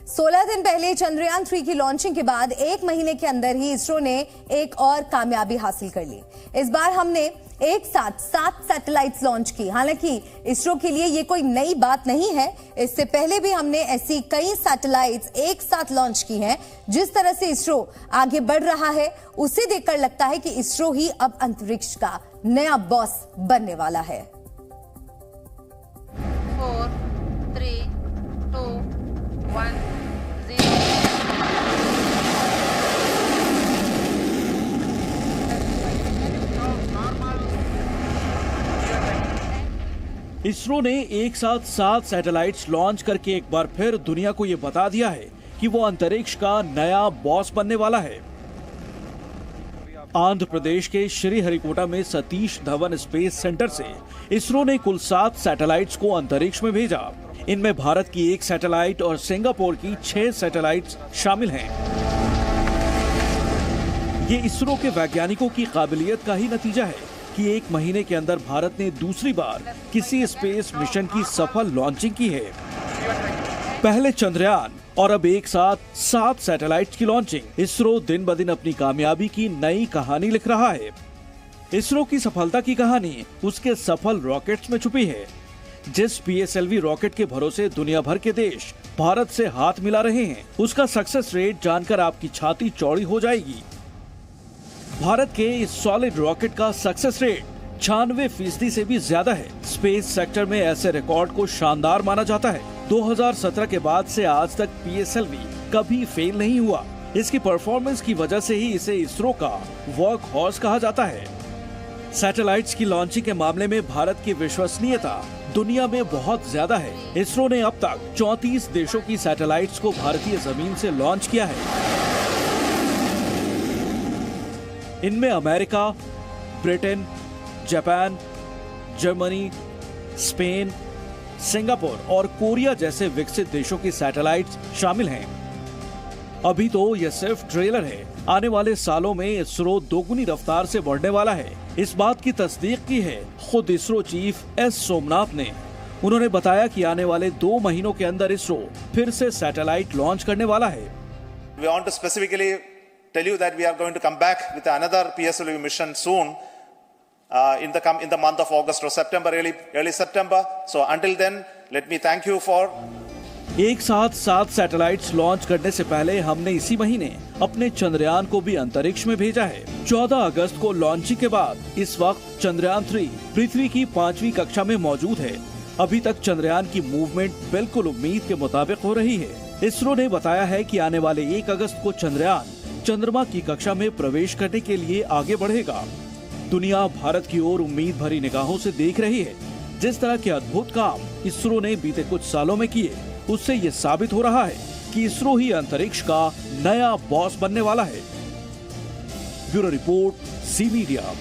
16 दिन पहले चंद्रयान 3 की लॉन्चिंग के बाद 1 महीने के अंदर ही इसरो ने एक और कामयाबी हासिल कर ली। इस बार हमने एक साथ 7 सैटेलाइट्स लॉन्च की। हालांकि इसरो के लिए ये कोई नई बात नहीं है, इससे पहले भी हमने ऐसी कई सैटेलाइट्स एक साथ लॉन्च की हैं। जिस तरह से इसरो आगे बढ़ रहा है उसे देखकर लगता है कि इसरो ही अब अंतरिक्ष का नया बॉस बनने वाला है। 4, 3, 2, 1, 0। इसरो ने एक साथ 7 सैटेलाइट्स लॉन्च करके एक बार फिर दुनिया को ये बता दिया है कि वो अंतरिक्ष का नया बॉस बनने वाला है। आंध्र प्रदेश के श्रीहरिकोटा में सतीश धवन स्पेस सेंटर से इसरो ने कुल 7 सैटेलाइट्स को अंतरिक्ष में भेजा। इनमें भारत की 1 सैटेलाइट और सिंगापुर की 6 सैटेलाइट्स शामिल हैं। ये इसरो के वैज्ञानिकों की काबिलियत का ही नतीजा है कि 1 महीने के अंदर भारत ने दूसरी बार किसी स्पेस मिशन की सफल लॉन्चिंग की है। पहले चंद्रयान और अब एक साथ 7 सैटेलाइट्स की लॉन्चिंग। इसरो दिन ब दिन अपनी कामयाबी की नई कहानी लिख रहा है। इसरो की सफलता की कहानी उसके सफल रॉकेट्स में छुपी है। जिस PSLV रॉकेट के भरोसे दुनिया भर के देश भारत से हाथ मिला रहे हैं, उसका सक्सेस रेट जानकर आपकी छाती चौड़ी हो जाएगी। भारत के इस सॉलिड रॉकेट का सक्सेस रेट 96% से भी ज्यादा है। स्पेस सेक्टर में ऐसे रिकॉर्ड को शानदार माना जाता है। 2017 के बाद से आज तक PSLV कभी फेल नहीं हुआ। इसकी परफॉर्मेंस की वजह से ही इसे इसरो का वर्क हॉर्स कहा जाता है। सैटेलाइट्स की लॉन्चिंग के मामले में भारत की विश्वसनीयता दुनिया में बहुत ज्यादा है। इसरो ने अब तक 34 देशों की सैटेलाइट्स को भारतीय जमीन से लॉन्च किया है। इनमें America, Britain, Japan, Germany, Spain, Singapore और कोरिया जैसे विकसित देशों की सैटेलाइट्स शामिल हैं। अभी तो यह सिर्फ ट्रेलर है। आने वाले सालों में इसरो दोगुनी रफ्तार से बढ़ने वाला है। इस बात की तस्दीक की है खुद इसरो चीफ S सोमनाथ ने। उन्होंने बताया कि आने वाले 2 महीनों के अंदर इसरो फिर से सैटेलाइट लॉन्च करने वाला है। We want to specifically tell you that we are going to come back with another PSLV mission soon in the month of August or September, early September. So until then, let me thank you for एक साथ 7 satellites launch करने से पहले हमने इसी महीने अपने चंद्रयान को भी अंतरिक्ष में भेजा है। 14 अगस्त को लॉन्चिंग के बाद इस वक्त चंद्रयान 3 पृथ्वी की 5वीं कक्षा में मौजूद है। अभी तक चंद्रयान की मूवमेंट बिल्कुल उम्मीद के मुताबिक हो रही है। इसरो ने बताया है कि आने वाले 1 अगस्त को चंद्रयान चंद्रमा की कक्षा में प्रवेश करने के लिए आगे बढ़ेगा। दुनिया भारत की ओर उम्मीद भरी निगाहों से देख रही है। जिस तरह के अद्भुत काम इसरो ने बीते कुछ सालों में किए, उससे ये साबित हो रहा है कि इसरो ही अंतरिक्ष का नया बॉस बनने वाला है। Bureau report, C media.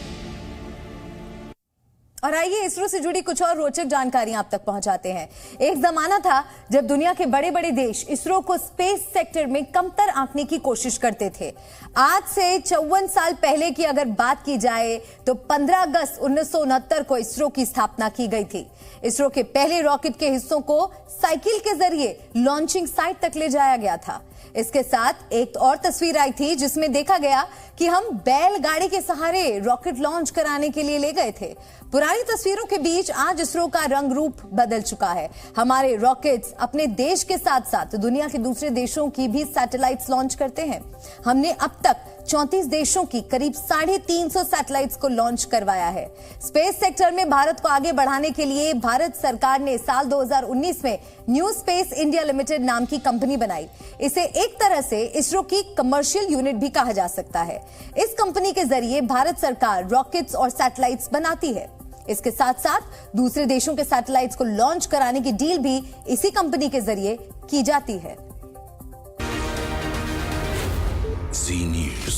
और आइए इसरो से जुड़ी कुछ और रोचक जानकारियां आप तक पहुंचाते हैं। एक जमाना था जब दुनिया के बड़े बड़े देश इसरो को स्पेस सेक्टर में कमतर आंकने की कोशिश करते थे। आज से 54 साल पहले की अगर बात की जाए तो 15 अगस्त 1969 को इसरो की स्थापना की गई थी। इसरो के पहले रॉकेट के हिस्सों को साइकिल के जरिए लॉन्चिंग साइट तक ले जाया गया था। इसके साथ एक और तस्वीर आई थी जिसमें देखा गया कि हम बैलगाड़ी के सहारे रॉकेट लॉन्च कराने के लिए ले गए थे। पुरानी तस्वीरों के बीच आज इसरो का रंग रूप बदल चुका है। हमारे रॉकेट्स अपने देश के साथ साथ दुनिया के दूसरे देशों की भी सैटेलाइट्स लॉन्च करते हैं। हमने अब तक 34 देशों की करीब 350 सैटेलाइट्स को लॉन्च करवाया है। स्पेस सेक्टर में भारत को आगे बढ़ाने के लिए भारत सरकार ने साल 2019 में न्यू स्पेस इंडिया लिमिटेड नाम की कंपनी बनाई। इसे एक तरह से इसरो की कमर्शियल यूनिट भी कहा जा सकता है। इस कंपनी के जरिए भारत सरकार रॉकेट्स और सैटेलाइट्स बनाती है। इसके साथ साथ दूसरे देशों के सैटेलाइट्स को लॉन्च कराने की डील भी इसी कंपनी के जरिए की जाती है। Z News.